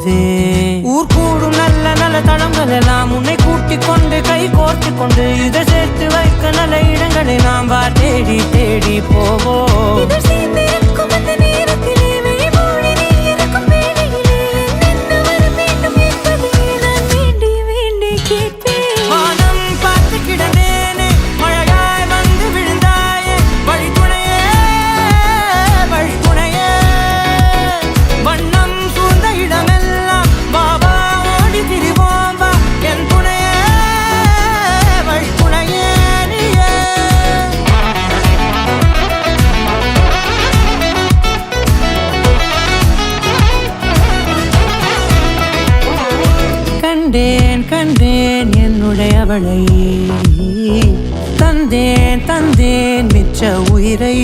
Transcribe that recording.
பொழுதே ஊர் கூடும் நல்ல நல்ல தளங்கள் எல்லாம் உன்னை கூட்டிக் கொண்டு கை கோர்த்து கொண்டு இதை சேர்த்து வைக்க நல்ல இடங்களை நாம் தேடி தேடி போவோம். கண்டேன் கண்டேன் என்னுடையவளை தந்தேன் தந்தேன் மிச்ச உயிரை